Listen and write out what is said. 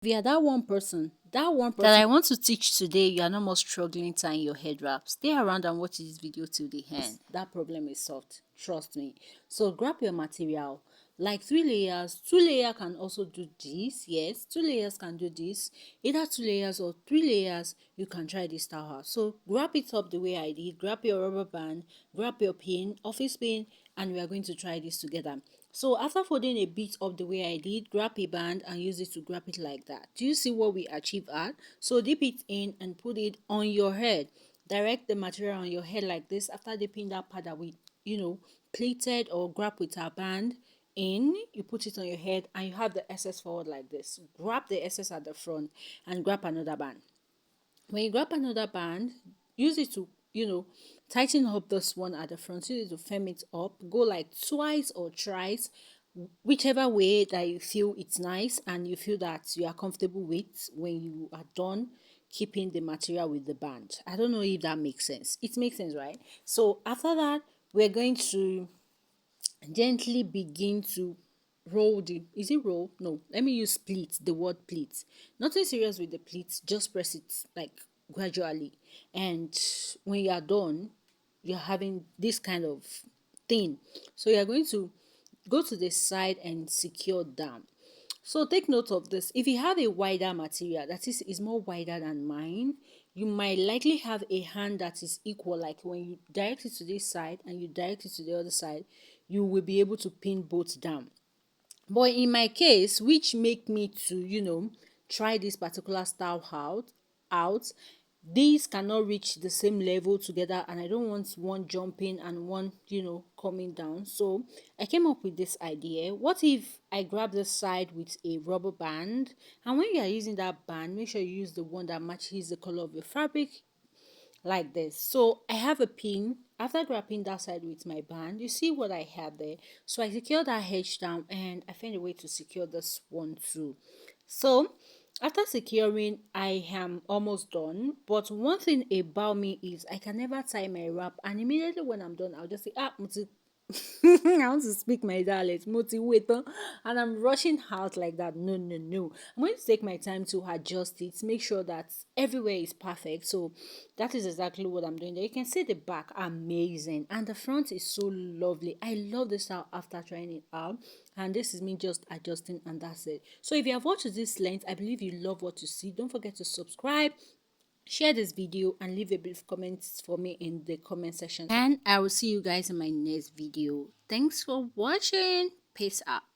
If you are that one person that I want to teach today, you are no more struggling tying your head wrap. Stay around and watch this video till the end. That problem is solved. Trust me. So grab your material. Like 3 layers. 2 layer can also do this. Yes, 2 layers can do this. Either 2 layers or 3 layers, you can try this style out. So grab it up the way I did. Grab your rubber band, grab your pin, office pin, and we are going to try this together. So after folding a bit up the way I did, grab a band and use it to grab it like that. Do you see what we achieved at? So dip it in and put it on your head. Direct the material on your head like this. After dipping that part that we, pleated or grab with our band in, you put it on your head and you have the excess forward like this. Grab the excess at the front and grab another band. When you grab another band, use it to, tighten up this one at the front, use it to firm it up. Go like twice or thrice, whichever way that you feel it's nice and you feel that you are comfortable with when you are done keeping the material with the band. I don't know if that makes sense. It makes sense, right? So after that, we're going to gently begin to roll the, is it roll? No, let me use pleat, the word pleat. Nothing serious with the pleat, just press it like gradually. And when you are done, you're having this kind of thing. So you're going to go to the side and secure down. So take note of this. If you have a wider material that is more wider than mine, you might likely have a hand that is equal. Like when you direct it to this side and you direct it to the other side, you will be able to pin both down. But in my case, which make me to, try this particular style out, these cannot reach the same level together and I don't want one jumping and one, coming down. So I came up with this idea. What if I grab the side with a rubber band, and when you are using that band, make sure you use the one that matches the color of your fabric like this. So I have a pin. After grabbing that side with my band, you see what I have there. So I secure that edge down and I find a way to secure this one too. So after securing, I am almost done. But one thing about me is I can never tie my wrap, and immediately when I'm done, I'll just say, I want to speak my dialect, motivator, and I'm rushing out like that. No, no, no. I'm going to take my time to adjust it, make sure that everywhere is perfect. So that is exactly what I'm doing there. You can see the back, amazing, and the front is so lovely. I love the style after trying it out, and this is me just adjusting, and that's it. So if you have watched this length, I believe you love what you see. Don't forget to subscribe, share this video, and leave a brief comments for me in the comment section, and I will see you guys in my next video. Thanks for watching. Peace out.